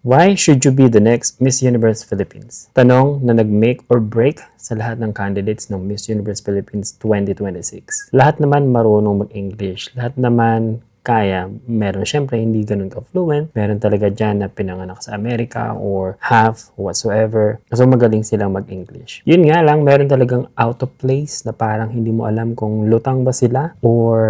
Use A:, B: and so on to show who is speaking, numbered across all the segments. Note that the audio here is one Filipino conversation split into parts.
A: Why should you be the next Miss Universe Philippines? Tanong na nag-make or break sa lahat ng candidates ng Miss Universe Philippines 2026. Lahat naman marunong mag-English. Lahat naman kaya. Meron syempre hindi ganun ka-fluent. Meron talaga dyan na pinanganak sa Amerika or half whatsoever. So magaling silang mag-English. Yun nga lang, meron talagang out of place na parang hindi mo alam kung lutang ba sila or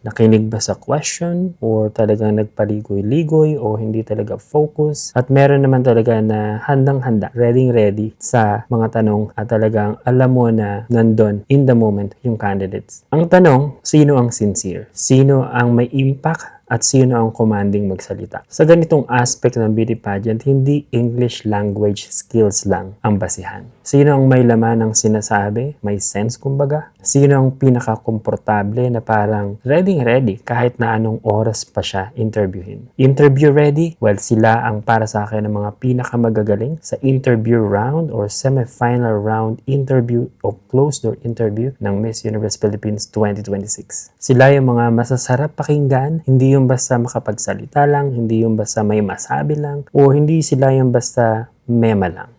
A: nakinig ba sa question or talagang nagpaligoy-ligoy o hindi talaga focus. At meron naman talaga na handang-handa, ready sa mga tanong at talagang alam mo na nandun in the moment yung candidates. Ang tanong, sino ang sincere? Sino ang may impact at sino ang commanding magsalita? Sa ganitong aspect ng beauty pageant, hindi English language skills lang ang basihan. Sino ang may laman ng sinasabi? May sense kumbaga? Sino ang pinaka-komportable na parang ready kahit na anong oras pa siya interviewin? Interview ready? Well, sila ang para sa akin ng mga pinakamagagaling sa interview round or semi-final round interview o closed-door interview ng Miss Universe Philippines 2026. Sila yung mga masasarap pakinggan, hindi yung basta makapagsalita lang, hindi yung basta may masabi lang, o hindi sila yung basta mema lang.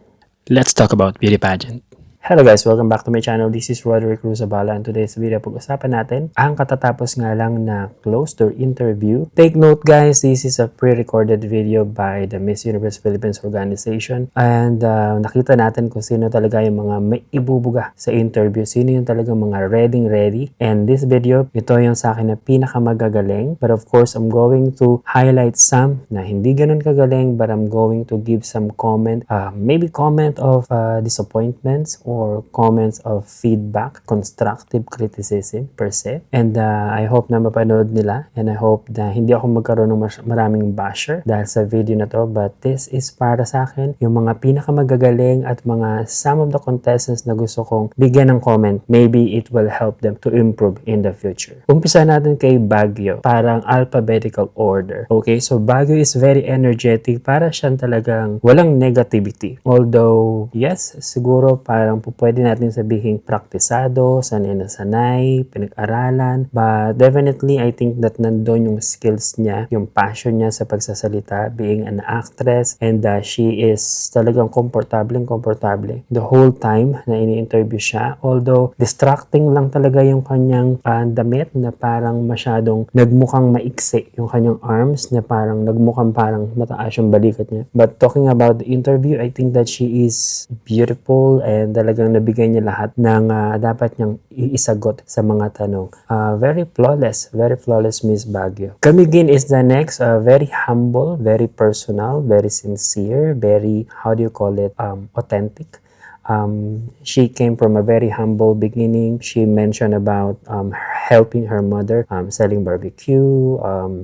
A: Let's talk about beauty pageant. Hello guys, welcome back to my channel. This is Roderick Cruzabala and today's video pag-usapan natin ang katatapos nga lang na closed-door interview. Take note guys, this is a pre-recorded video by the Miss Universe Philippines organization and nakita natin kung sino talaga yung mga may ibubuga sa interview, sino yung talagang mga ready. And this video, ito yung sa akin na pinakamagagaling, but of course I'm going to highlight some na hindi ganun kagaling, but I'm going to give some comment, maybe comment of disappointments or comments of feedback, constructive criticism per se. And I hope na mapanood nila and I hope na hindi ako magkaroon ng maraming basher dahil sa video na to, but this is para sa akin yung mga pinakamagagaling at mga some of the contestants na gusto kong bigyan ng comment. Maybe it will help them to improve in the future. Umpisa natin kay Baguio, parang alphabetical order. Okay, so Baguio is very energetic, para siyang talagang walang negativity. Although, yes, siguro parang pwede natin sabihin praktisado, sanay na sanay, pinag-aralan. But definitely, I think that nandun yung skills niya, yung passion niya sa pagsasalita, being an actress, and she is talagang komportable the whole time na ini-interview siya. Although, distracting lang talaga yung kanyang damit na parang masyadong nagmukhang maiksi yung kanyang arms na parang nagmukhang parang mataas yung balikat niya. But talking about the interview, I think that she is beautiful and talagang nabigay niya lahat ng dapat niyang iisagot sa mga tanong. Very flawless Miss Baguio. Camiguin is the next, very humble, very personal, very sincere, very, how do you call it, authentic. She came from a very humble beginning. She mentioned about helping her mother selling barbecue,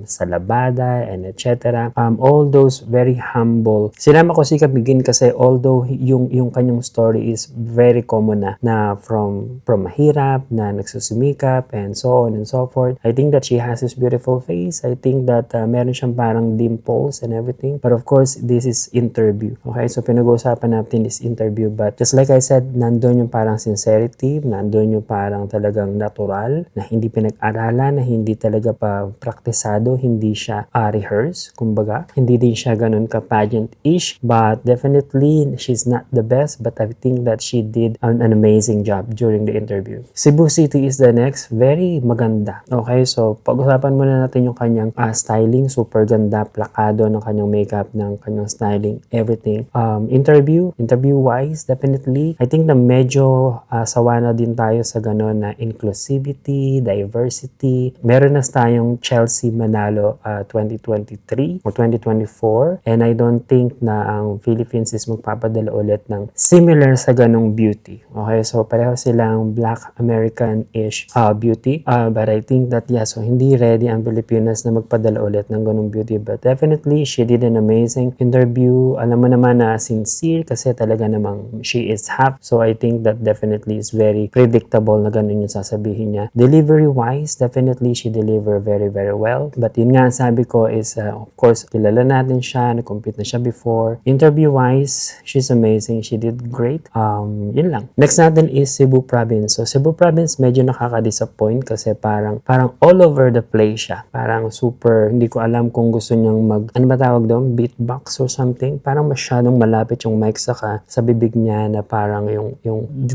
A: sa labada, and etc. All those very humble. Sinama ko si Camiguin kasi although yung kanyang story is very common na from mahirap, na nagsusumikap, and so on and so forth. I think that she has this beautiful face. I think that meron siyang parang dimples and everything. But of course, this is interview. Okay, so pinag-uusapan natin this interview, but just like I said, nandun yung parang sincerity, nandun yung parang talagang natural, na hindi pinag-aralan, na hindi talaga pa praktisado, hindi siya rehearse, kumbaga. Hindi din siya ganun ka-pageant-ish, but definitely, she's not the best, but I think that she did an amazing job during the interview. Cebu City is the next, very maganda. Okay, so pag-usapan muna natin yung kanyang styling, super ganda, plakado ng kanyang makeup, ng kanyang styling, everything. Interview-wise, definitely, I think na medyo sawa na din tayo sa gano'n na inclusivity, diversity. Meron na tayong Chelsea Manalo 2023 or 2024, and I don't think na ang Philippines is magpapadala ulit ng similar sa ganong beauty. Okay, so pareho silang Black American-ish beauty, but I think that so hindi ready ang Pilipinas na magpadala ulit ng ganong beauty, but definitely she did an amazing interview. Alam mo naman na sincere kasi talaga namang she is half, so I think that definitely is very predictable na ganun yung sasabihin niya. Delivery Delivery-wise, definitely she deliver very, very well. But yun nga, sabi ko is, of course, kilala natin siya, nag-compete na siya before. Interview-wise, she's amazing. She did great. Yun lang. Next natin is Cebu Province. So, Cebu Province, medyo nakaka-disappoint kasi parang all over the place siya. Parang super, hindi ko alam kung gusto niyang ano ba tawag doon? Beatbox or something. Parang masyadong malapit yung mic sa bibig niya na parang yung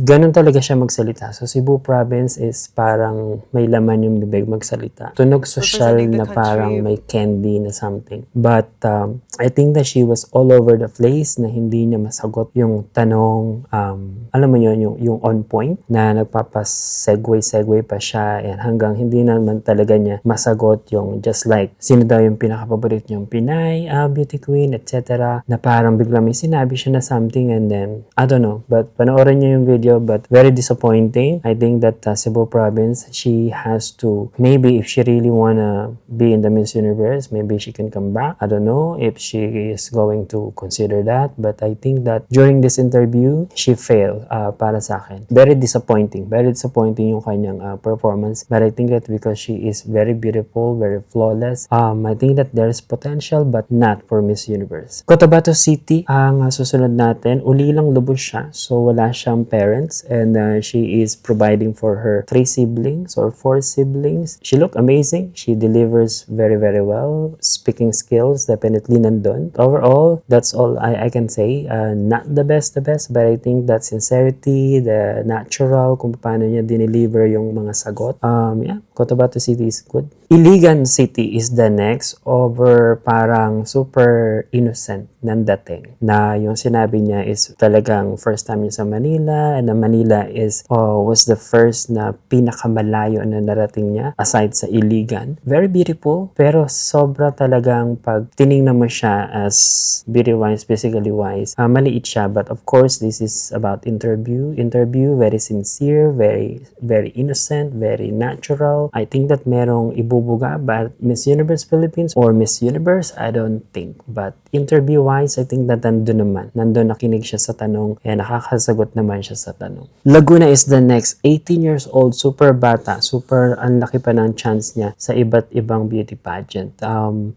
A: ganun talaga siya magsalita. So, Cebu Province is parang may laman yung bibig magsalita. Tunog social na parang may candy na something. But, I think that she was all over the place na hindi niya masagot yung tanong, alam mo yun, yung on point na nagpapasegue pa siya and hanggang hindi naman talaga niya masagot yung just like, sino daw yung pinaka-favorite niyong Pinay, beauty queen, etc. Na parang bigla may sinabi siya na something and then, I don't know, but panoorin niyo yung video but very disappointing. I think that Cebu Province, she has to, maybe if she really wanna be in the Miss Universe, maybe she can come back. I don't know if she is going to consider that, but I think that during this interview, she failed para sa akin. Very disappointing yung kanyang performance, but I think that because she is very beautiful, very flawless, I think that there's potential but not for Miss Universe. Cotabato City, ang susunod natin, uli lang lubos siya, so wala siyang parents and she is providing for her 3 siblings or 4 siblings. She look amazing. She delivers very, very well. Speaking skills, definitely nandun. Overall, that's all I can say. Not the best, but I think that sincerity, the natural, kung paano niya dineliver yung mga sagot. Yeah, Cotabato City is good. Iligan City is the next over parang super innocent ng dating. Na yung sinabi niya is talagang first time niya sa Manila and Manila is was the first na pinakamalayo na narating niya aside sa Iligan. Very beautiful pero sobra talagang pag tiningnan mo siya as beauty-wise, physically-wise, maliit siya but of course this is about interview, very sincere, very, very innocent, very natural. I think that merong ibubuga but Miss Universe Philippines or Miss Universe, I don't think. But interview-wise, I think that nandun nakinig siya sa tanong and nakakasagot naman siya sa tanong. Laguna is the next. 18 years old, super bata, super ang laki pa ng chance niya sa iba't ibang beauty pageant.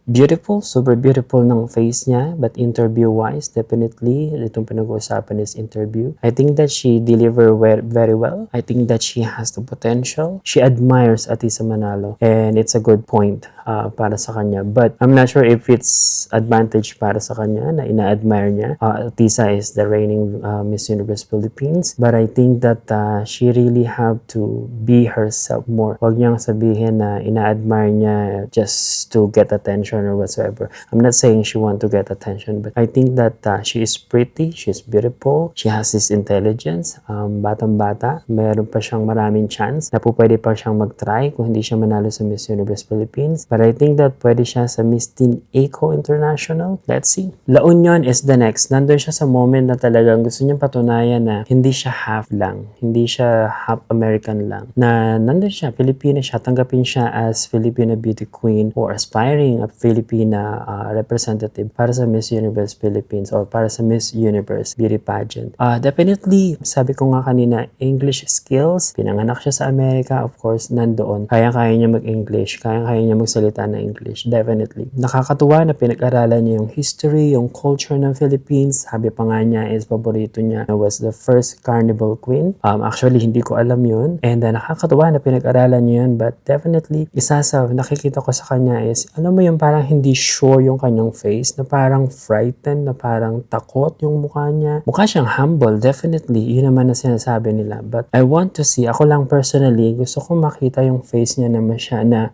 A: Beautiful, super beautiful ng face niya but interview-wise, definitely, itong pinag-uusapan is interview. I think that she delivered very well. I think that she has the potential. She admires Atisa Manalo and it's a good point para sa kanya. But I'm not sure if it's advantage para sa kanya na ina-admire niya. Atisa is the reigning Miss Universe Philippines. But I think that she really have to be herself more. Huwag niyang sabihin na ina-admire niya just to get attention or whatsoever. I'm not saying she want to get attention, but I think that she is pretty, she's beautiful, she has this intelligence. Batang-bata, meron pa siyang maraming chance na po pwede pa siyang mag-try kung hindi siya manalo sa Miss Universe Philippines. But I think that pwede siya sa Miss Teen Eco International. Let's see. La Union is the next. Nandun siya sa moment na talagang gusto niyang patunayan na hindi siya half lang. Hindi siya half American lang. Na nandun siya, Filipina siya. Tanggapin siya as Filipina Beauty Queen or aspiring a Filipina representative para sa Miss Universe Philippines or para sa Miss Universe Beauty Pageant. Definitely, sabi ko nga kanina, English skills. Pinanganak siya sa Amerika, of course, nandoon. Kaya-kaya niya mag-English. Kaya-kaya niya magsalita na English. Definitely. Nakakatuwa na pinag-aralan niya yung history, yung culture ng Philippines. Sabi pa nga niya is paborito niya was the first carnival queen. Actually, hindi ko alam yun. And nakakatuwa na pinag-aralan niya yun. But definitely, isa sa nakikita ko sa kanya is, alam mo yung parang hindi sure yung kanyang face, na parang frightened, na parang takot yung mukha niya. Mukha siyang humble, definitely. Yun naman na sinasabi nila. But I want to see, ako lang personally, gusto ko makita yung face niya na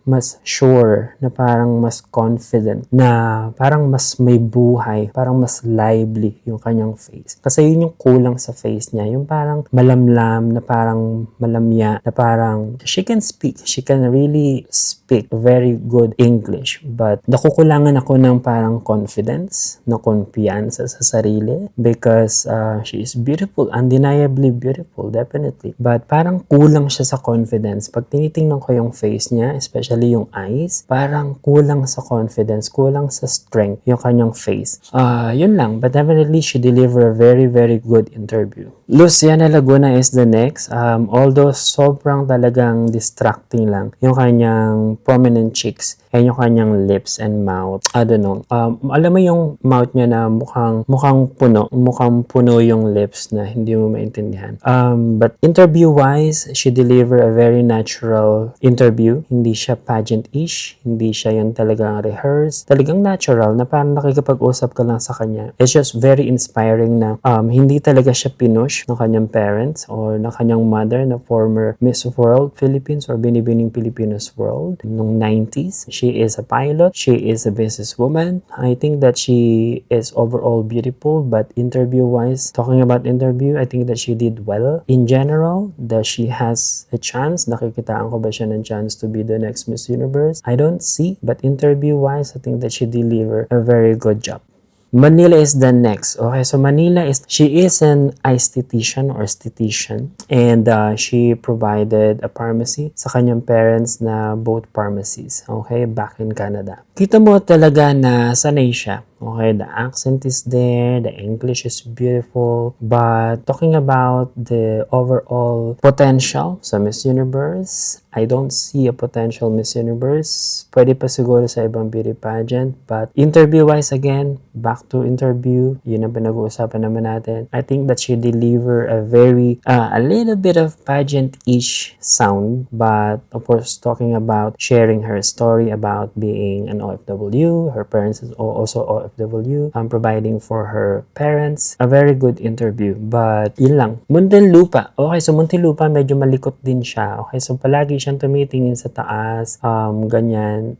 A: mas sure, na parang mas confident, na parang mas may buhay, parang mas lively yung kanyang face. Kasi yun yung kulang sa face niya, yung parang malamlam, na parang malamya, na parang she can speak, she can really speak speak very good English. But nakukulangan ako ng parang confidence, na kumpiyansa sa sarili because she is beautiful, undeniably beautiful, definitely. But parang kulang siya sa confidence. Pag tinitingnan ko yung face niya, especially yung eyes, parang kulang sa confidence, kulang sa strength yung kanyang face. Yun lang. But definitely, she delivered a very, very good interview. Luciana Laguna is the next. Although sobrang talagang distracting lang yung kanyang prominent cheeks and yung kanyang lips and mouth. I don't know. Alam mo yung mouth niya na mukhang puno yung lips na hindi mo maintindihan. But interview-wise, she delivered a very natural interview. Hindi siya pageant-ish. Hindi siya yung talagang rehearse. Talagang natural na parang nakikipag-usap ka lang sa kanya. It's just very inspiring na hindi talaga siya pinush ng kanyang parents or ng kanyang mother na former Miss World Philippines or Binibining Pilipinas World noong 90s. She is a pilot. She is a businesswoman. I think that she is overall beautiful, but interview-wise, talking about interview, I think that she did well. In general, that she has a chance. Nakikitaan ko ba siya ng chance to be the next Miss Universe? I don't see, but interview-wise, I think that she delivered a very good job. Manila is the next. Okay, so she is an esthetician or esthetician, and she provided a pharmacy sa kanyang parents na both pharmacies, okay, back in Canada. Kita mo talaga na sanay siya. Okay, the accent is there, the English is beautiful, but talking about the overall potential sa Miss Universe, I don't see a potential Miss Universe. Pwede pa siguro sa ibang beauty pageant, but interview-wise again, back to interview, yun ang pinag-uusapan naman natin. I think that she delivered a little bit of pageant-ish sound, but of course, talking about sharing her story about being an OFW, her parents is also OFW, providing for her parents. A very good interview. But yun lang. Muntinlupa. Okay, so Muntinlupa medyo malikot din siya. Okay, so palagi siyang tumitingin sa taas. Ganyan.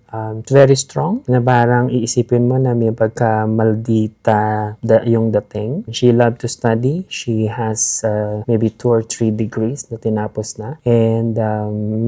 A: Very strong. Na parang iisipin mo na may pagka-maldita yung dating. She loved to study. She has maybe 2 or 3 degrees na tinapos na. And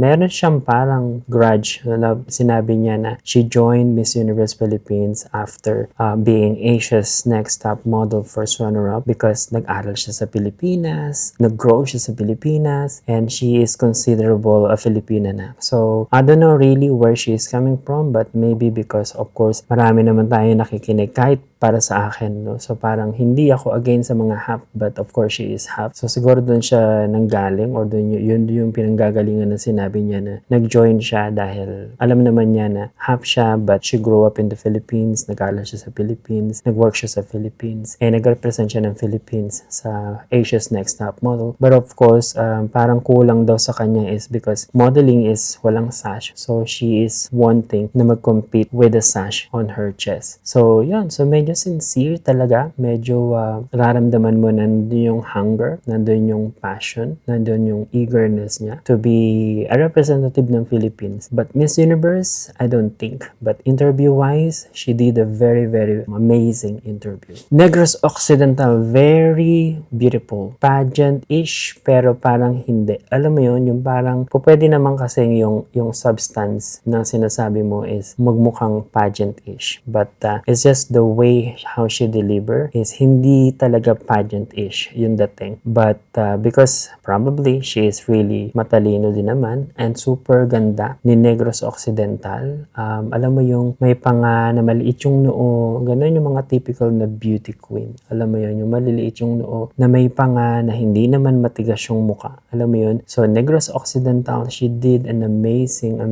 A: meron siyang parang grudge. Sinabi niya na she joined Miss Universe Philippines after being Asia's next top model first runner-up because nag-aral siya sa Pilipinas, nag-grow siya sa Pilipinas, and she is considerable a Filipina na. So, I don't know really where she is coming from, but maybe because of course, marami naman tayo nakikinig kahit para sa akin, no? So parang hindi ako against sa mga half, but of course she is half. So siguro doon siya nanggaling or doon yun yung pinanggagalingan na sinabi niya na nag-join siya dahil alam naman niya na half siya, but she grew up in the Philippines, nag-aral siya sa Philippines, nag-work siya sa Philippines, and nag-represent siya ng Philippines sa Asia's Next Top Model. But of course, parang kulang daw sa kanya is because modeling is walang sash. So she is wanting na mag-compete with a sash on her chest. So yun, so medyo sincere talaga, medyo raramdaman mo nandun yung hunger, nandun yung passion, nandun yung eagerness niya to be a representative ng Philippines. But Miss Universe, I don't think. But interview-wise, she did a very, very amazing interview. Negros Occidental, very beautiful. Pageant-ish, pero parang hindi. Alam mo yun, yung parang, pwede naman kasing yung substance na sinasabi mo is magmukhang pageant-ish. But it's just the way how she deliver is hindi talaga pageant-ish yung dating. But because probably she is really matalino din naman and super ganda ni Negros Occidental. Alam mo yung may panga na maliit yung noo, ganun yung mga typical na beauty queen. Alam mo yun, yung maliliit yung noo na may panga na hindi naman matigas yung muka. Alam mo yun? So Negros Occidental, she did an amazing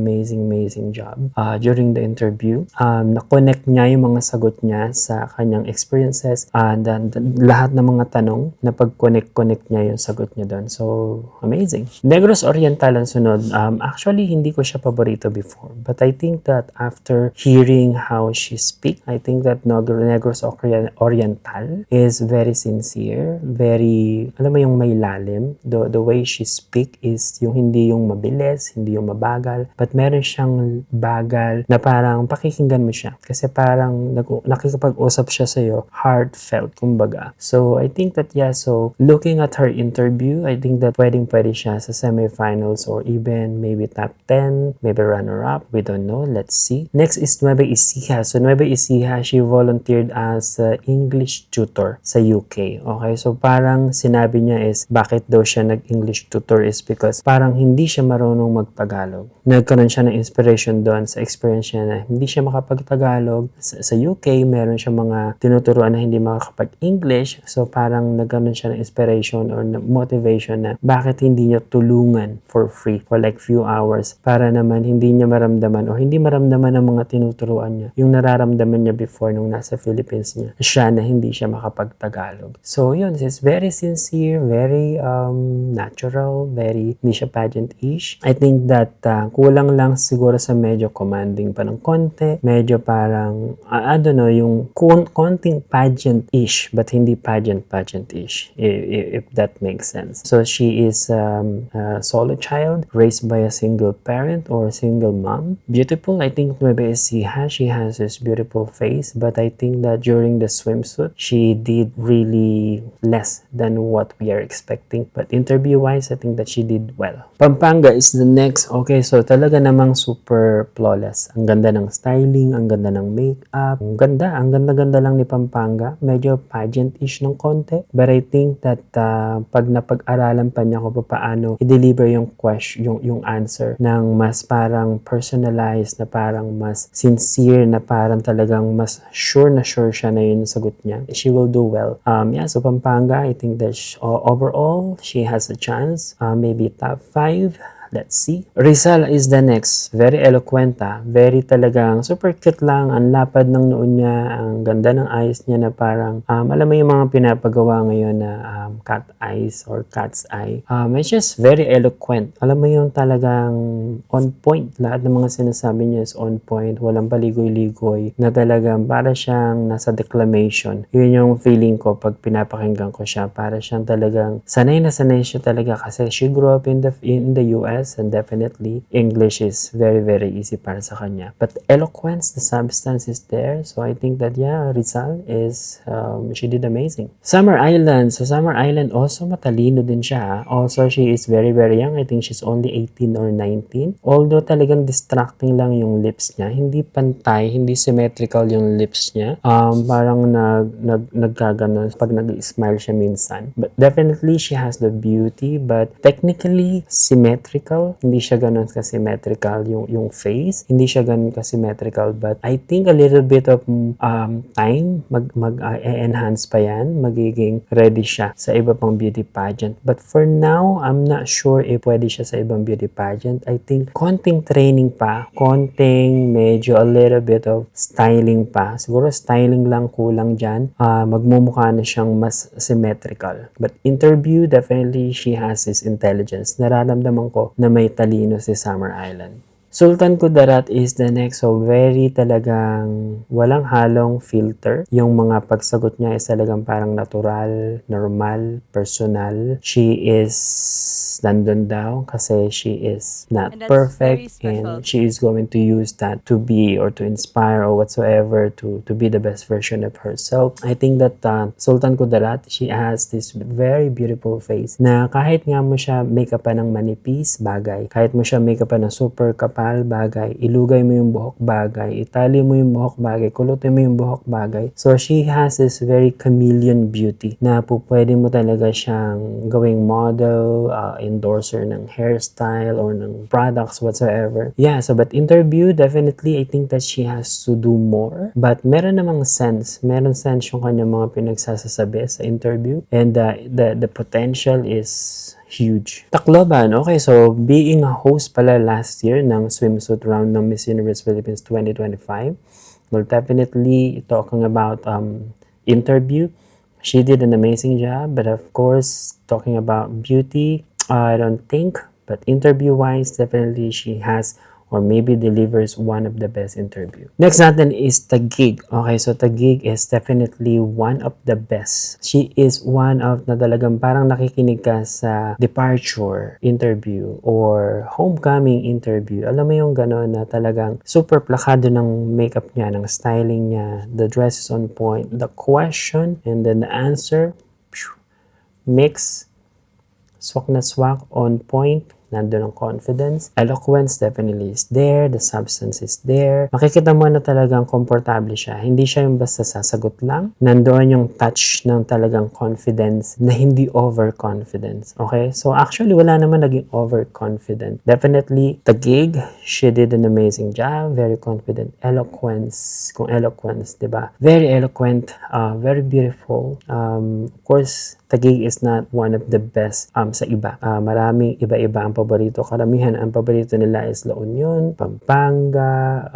A: job during the interview. Na-connect niya yung mga sagot niya sa kanyang experiences and lahat ng mga tanong na pag-connect niya yung sagot niya doon. So, amazing. Negros Oriental ang sunod. Actually, hindi ko siya paborito before. But I think that after hearing how she speak, I think that at Negros Oriental is very sincere, very, alam mo yung may lalim. The way she speak is yung hindi yung mabilis, hindi yung mabagal, but meron siyang bagal na parang pakikinggan mo siya. Kasi parang nakikipag-usap siya sa'yo, heartfelt, kumbaga. So, I think that, yeah, so looking at her interview, I think that pwedeng-pwede siya sa semifinals or even maybe top 10, maybe runner-up. We don't know. Let's see. Next is Nueva Ecija. So, Nueva Ecija, she volunteered as English tutor sa UK. Okay? So, parang sinabi niya is, bakit daw siya nag-English tutor is because parang hindi siya marunong magtagalog. Nagkaroon siya ng inspiration doon sa experience niya na hindi siya makapag-Tagalog. Sa UK, meron siya mga tinuturuan na hindi makakapag-English. So, parang nagkaroon siya ng inspiration or motivation na bakit hindi niya tulungan for free for like few hours para naman hindi niya maramdaman o hindi maramdaman ng mga tinuturuan niya yung nararamdaman niya before nung nasa Philippines siya na hindi siya makapag-Tagalog. So, yun. It's very sincere, very natural, very hindi siya pageant-ish. I think that kulang lang siguro sa medyo commanding pa ng konti. Medyo parang, I don't know, yung konting pageant-ish but hindi pageant-ish if that makes sense. So, she is a solo child raised by a single parent or single mom. Beautiful. I think Nueva Ecija, she has this beautiful face, but I think that during the swimsuit, she did really less than what we are expecting. But interview-wise, I think that she did well. Pampanga is the next. Okay, so talaga namang super flawless. Ang ganda ng styling, ang ganda ng makeup, ang ganda lang ni Pampanga. Medyo pageant-ish ng konti. But I think that pag napag-aralan pa niya kung paano i-deliver yung question, yung answer ng mas parang personalized, na parang mas sincere, na parang talagang mas sure siya na yun sagot niya, she will do well. So Pampanga, I think that overall, she has a chance. Maybe top 5. Let's see. Rizal is the next. Very eloquent Very talagang super cute lang. Ang lapad ng noon niya. Ang ganda ng eyes niya na parang, alam mo yung mga pinapagawa ngayon na cat eyes or cat's eye. It's just very eloquent. Alam mo yung talagang on point. Lahat ng mga sinasabi niya is on point. Walang paligoy-ligoy. Na talagang para siyang nasa declamation. Yun yung feeling ko pag pinapakinggan ko siya. Para siyang talagang sanay na sanay siya talaga kasi she grew up in the US. And definitely English is very, very easy para sa kanya. But eloquence, the substance is there. So I think that, yeah, Rizal is, she did amazing. Summer Island. So Summer Island also matalino din siya. Also, she is very, very young. I think she's only 18 or 19. Although talagang distracting lang yung lips niya. Hindi pantay, hindi symmetrical yung lips niya. Parang nagkaganon pag nag-smile siya minsan. But definitely, she has the beauty. But technically, symmetrical. Hindi siya ganun ka-symmetrical yung face. Hindi siya ganun ka-symmetrical. But I think a little bit of time, mag-enhance pa yan. Magiging ready siya sa iba pang beauty pageant. But for now, I'm not sure if pwede siya sa ibang beauty pageant. I think konting training pa. Konting medyo a little bit of styling pa. Siguro styling lang kulang dyan. Magmumukha na siyang mas symmetrical. But interview, definitely she has this intelligence. Nararamdaman ko na may talino si Summer Island. Sultan Kudarat is the next. So, very talagang walang halong filter. Yung mga pagsagot niya is talagang parang natural, normal, personal. She is nandun daw kasi she is not perfect and she is going to use that to be or to inspire or whatsoever to be the best version of herself. I think that Sultan Kudarat, she has this very beautiful face na kahit nga mo siya makeup pa ng manipis, bagay. Kahit mo siya makeup pa ng super kapal, bagay. Ilugay mo yung buhok, bagay. Itali mo yung buhok, bagay. Kulutin mo yung buhok, bagay. So she has this very chameleon beauty na po pwede mo talaga siyang gawing model, endorser ng hairstyle or ng products whatsoever. Yeah, so but interview, definitely I think that she has to do more. But meron namang sense. Meron sense yung kanyang mga pinagsasasabi sa interview. And the potential is huge. Tacloban, okay, so being a host pala last year ng swimsuit round ng Miss Universe Philippines 2025, well, definitely talking about interview, she did an amazing job, but of course, talking about beauty, I don't think, but interview-wise, definitely she has or maybe delivers one of the best interview. Next natin is Taguig. Okay, so Taguig is definitely one of the best. She is one of na talagang parang nakikinig ka sa departure interview or homecoming interview. Alam mo yung gano'n na talagang super plakado ng makeup niya, ng styling niya, the dress is on point, the question and then the answer, mix, swak na swak, on point, nandun ang confidence. Eloquence definitely is there. The substance is there. Makikita mo na talagang komportable siya. Hindi siya yung basta sasagot lang. Nandoon yung touch ng talagang confidence na hindi overconfidence. Okay? So actually, wala naman naging overconfident. Definitely, Taguig, she did an amazing job. Very confident. Eloquence. Kung eloquence, diba? Very eloquent. Very beautiful. Of course, Taguig is not one of the best sa iba. Maraming iba-iba ang paborito. Karamihan ang paborito nila is La Union, Pampanga,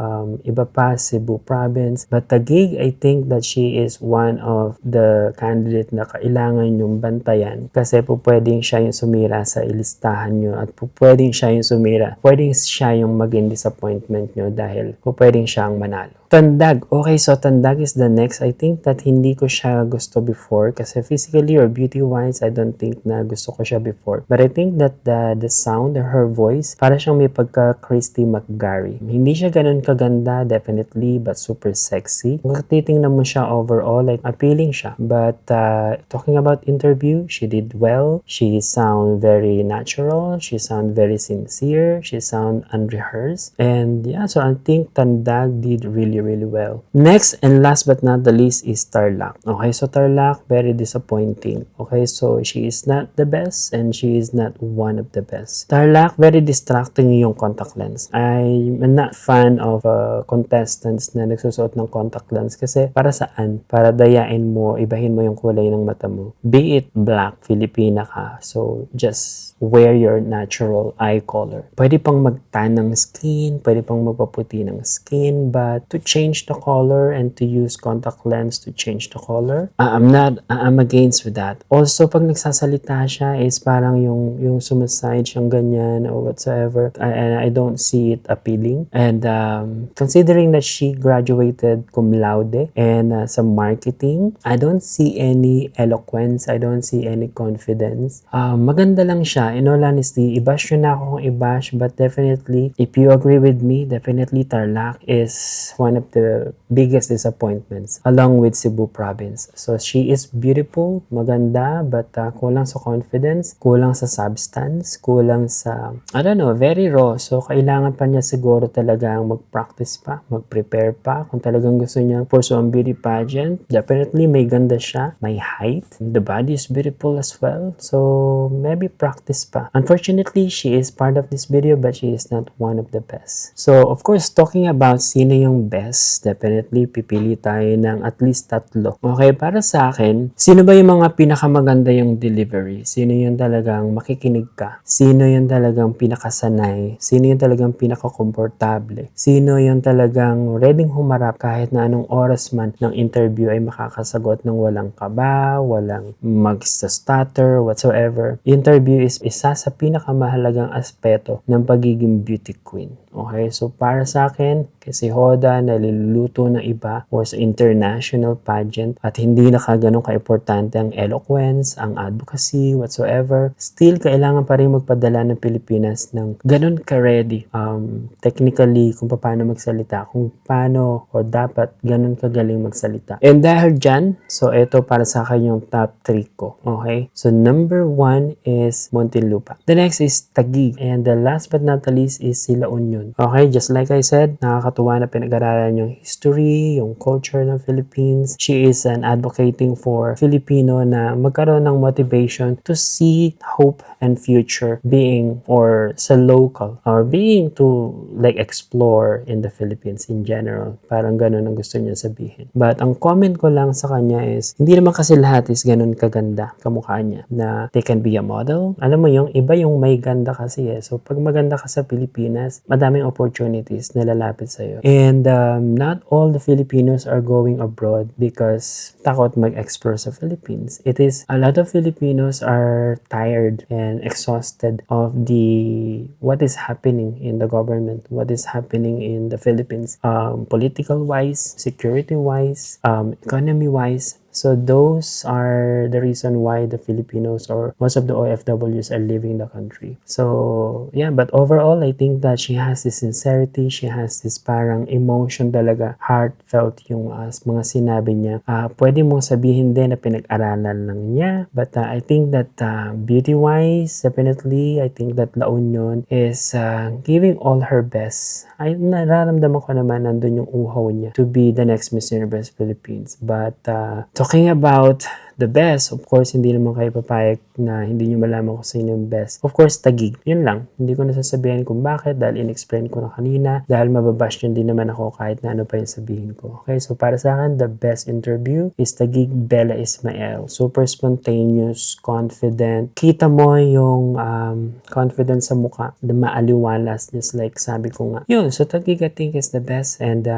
A: iba pa, Cebu Province. But Taguig, I think that she is one of the candidate na kailangan yung bantayan kasi po pwedeng siya yung sumira sa ilistahan nyo at po pwedeng siya yung sumira. Pwedeng siya yung maging disappointment nyo dahil po pwedeng siya ang manalo. Tandag. Okay, so Tandag is the next. I think that hindi ko siya gusto before kasi physically or beauty-wise, I don't think na gusto ko siya before. But I think that the sound, her voice, para siyang may pagka-Christy McGarry. Hindi siya ganun kaganda, definitely, but super sexy. Kung titingnan mo siya overall, like, appealing siya. But talking about interview, she did well. She sound very natural. She sound very sincere. She sound unrehearsed. And yeah, so I think Tandag did really well. Next and last but not the least is Tarlac. Okay, so Tarlac, very disappointing. Okay, so she is not the best and she is not one of the best. Tarlac, very distracting yung contact lens. I'm not fan of contestants na nagsusuot ng contact lens kasi para saan? Para dayain mo, ibahin mo yung kulay ng mata mo. Be it black, Filipina ka. So just wear your natural eye color. Pwede pang mag-tan ng skin, pwede pang magpaputi ng skin, but to change the color and to use contact lens to change the color, I'm against with that. Also, pag nagsasalita siya is parang yung sumaside siyang ganyan or whatsoever, and I don't see it appealing. And considering that she graduated cum laude and sa marketing, I don't see any eloquence, I don't see any confidence. Maganda lang siya. In all honesty, i-bash yun na ako kung i-bash, but definitely, if you agree with me, definitely Tarlac is one of the biggest disappointments along with Cebu Province. So she is beautiful, maganda, but kulang sa confidence, kulang sa substance, kulang sa, I don't know, very raw. So kailangan pa niya siguro talagang mag-practice pa, mag-prepare pa. Kung talagang gusto niya pursue ang beauty pageant, definitely may ganda siya, may height, the body is beautiful as well. So maybe practice pa. Unfortunately, she is part of this video but she is not one of the best. So of course, talking about sino yung best, definitely pipili tayo ng at least 3. Okay, para sa akin, sino ba yung mga pinakamaganda yung delivery? Sino yung talagang makikinig ka? Sino yung talagang pinakasanay? Sino yung talagang pinakakomportable? Sino yung talagang ready humarap kahit na anong oras man ng interview ay makakasagot ng walang kaba, walang mag-stutter, whatsoever. Interview is isa sa pinakamahalagang aspeto ng pagiging beauty queen. Okay, so para sa akin, kasi Hoda naluluto ng iba or sa international pageant at hindi na ganun ka-importante ang eloquence, ang advocacy, whatsoever, still kailangan pa rin magpadala ng Pilipinas ng ganun ka-ready. Technically, kung paano magsalita, kung paano o dapat ganun kagaling magsalita. And dahil dyan, so ito para sa akin yung top 3 ko. Okay, so number 1 is Muntinlupa. The next is Taguig. And the last but not the least is La Union. Okay, just like I said, nakakatuwa na pinag-aralan yung history, yung culture ng Philippines. She is an advocating for Filipino na magkaroon ng motivation to see hope and future being or sa local or being to like explore in the Philippines in general. Parang ganun ang gusto niya sabihin. But ang comment ko lang sa kanya is, hindi naman kasi lahat is ganun kaganda kamukha niya na they can be a model. Alam mo yung iba yung may ganda kasi So pag maganda ka sa Pilipinas, madami daming opportunities na lalapit sa'yo. And not all the Filipinos are going abroad because takot mag-explore sa Philippines. It is, a lot of Filipinos are tired and exhausted of what is happening in the government, what is happening in the Philippines, political-wise, security-wise, economy-wise. So those are the reason why the Filipinos or most of the OFWs are leaving the country. So yeah, but overall, I think that she has this sincerity, she has this parang emotion talaga, heartfelt yung mga sinabi niya. Pwede mong sabihin din na pinag-aralan lang niya, but I think that beauty-wise, definitely, I think that La Union is giving all her best. Ay, nararamdaman ko naman nandun yung uhaw niya to be the next Miss Universe Philippines. But talking about the best, of course, hindi naman kayo papayag na hindi nyo malaman kung sino yung best. Of course, Taguig. Yun lang. Hindi ko nasasabihin kung bakit dahil in-explain ko na kanina. Dahil mababash nyo din naman ako kahit na ano pa yung sabihin ko. Okay, so para sa akin, the best interview is Taguig Bella Ismael. Super spontaneous, confident. Kita mo yung confidence sa mukha. The maaliwalas, just like sabi ko nga. Yun, so Taguig I think is the best. And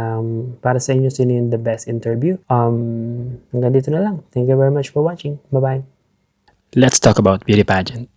A: para sa inyo, sino yung the best interview? Hanggang dito na lang. Thank you very much for watching. Bye-bye. Let's talk about beauty pageant.